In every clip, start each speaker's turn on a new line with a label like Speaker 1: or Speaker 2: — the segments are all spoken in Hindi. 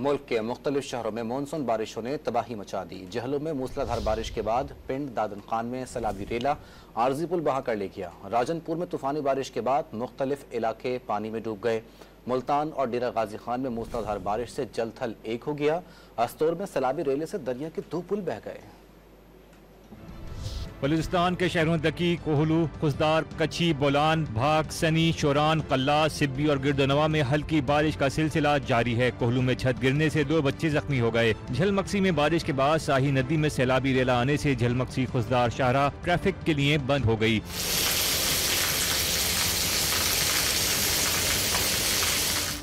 Speaker 1: मुल्क के मुख्तलिफ शहरों में मानसून बारिशों ने तबाही मचा दी। जहलों में मूसलाधार बारिश के बाद पिंड दादन खान में सैलाबी रेला आरजी पुल बहा कर ले गया। राजनपुर में तूफानी बारिश के बाद मुख्तलिफ इलाके पानी में डूब गए। मुल्तान और डेरा गाजी खान में मूसलाधार बारिश से जल थल एक हो गया। अस्तौर में सैलाबी रेले से दरिया के 2 पुल बह गए।
Speaker 2: बलूचिस्तान के शहरों दकी, कोहलू, खुजदार, कच्ची, बोलान, भाग, सनी, शोरान, कल्ला, सिब्बी और गिरदोनवा में हल्की बारिश का सिलसिला जारी है। कोहलू में छत गिरने से 2 बच्चे जख्मी हो गए। झलमक्सी में बारिश के बाद शाही नदी में सैलाबी रेला आने से झलमक्सी खुजदार शाहराह ट्रैफिक के लिए बंद हो गई।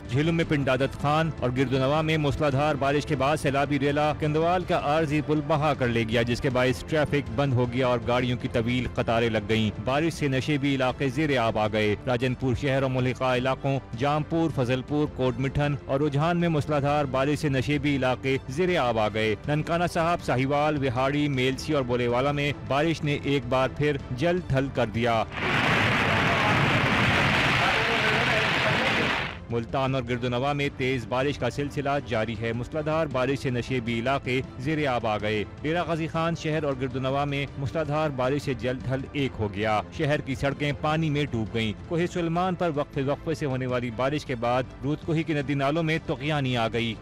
Speaker 2: झीलों में पिंड दादत खान और गिरदोनवा में मूसलाधार बारिश के बाद सैलाबी रेला कंदवाल का आरजी पुल बहा कर ले गया, जिसके बायस ट्रैफिक बंद हो गया और गाड़ियों की तवील कतारें लग गईं। बारिश से नशेबी इलाके ज़ेरे आब आ गए। राजनपुर शहर और मुल्हिका इलाकों जामपुर, फजलपुर, कोटमिठन और रुझान में मूसलाधार बारिश से नशेबी इलाके ज़ेरे आब आ गए। ननकाना साहब, साहिवाल, विहाड़ी, मेलसी और बोलेवाला में बारिश ने एक बार फिर जल थल कर दिया। मुल्तान और गिरदोनवा में तेज बारिश का सिलसिला जारी है। मूसलाधार बारिश से नशेबी इलाके ज़ेरे आब आ गए। डेरा गाजी खान शहर और गिरदोनवा में मूसलाधार बारिश से जल थल एक हो गया। शहर की सड़कें पानी में डूब गईं। कोहे सुलेमान पर वक्फे से होने वाली बारिश के बाद रूदकोही के नदी नालों में तुग़यानी आ गई।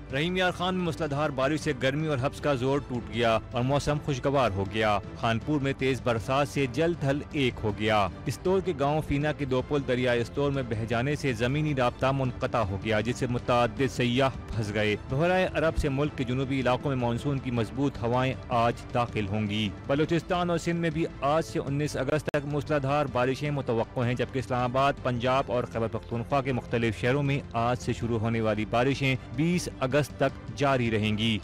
Speaker 2: रहीम यार खान में मूसलाधार बारिश से गर्मी और हब्स का जोर टूट गया और मौसम खुशगवार हो गया। खानपुर में तेज बरसात से जल थल एक हो गया। इस्तौर के गांव फीना के 2 पुल दरिया इस्तौर में बह जाने से जमीनी राब्ता मुनक़ता हो गया, जिससे मुतअद्दिद सयाह फंस गए। बहराए अरब से मुल्क के जुनूबी इलाकों में मानसून की मजबूत हवाएं आज दाखिल होंगी। बलूचिस्तान और सिंध में भी आज से 19 अगस्त तक मूसलाधार बारिशें मुतवक्को हैं, जबकि इस्लामाबाद, पंजाब और खैबर पख्तूनख्वा के मुख्तलिफ शहरों में आज से शुरू होने वाली बारिशें 20 अगस्त तक जारी रहेंगी।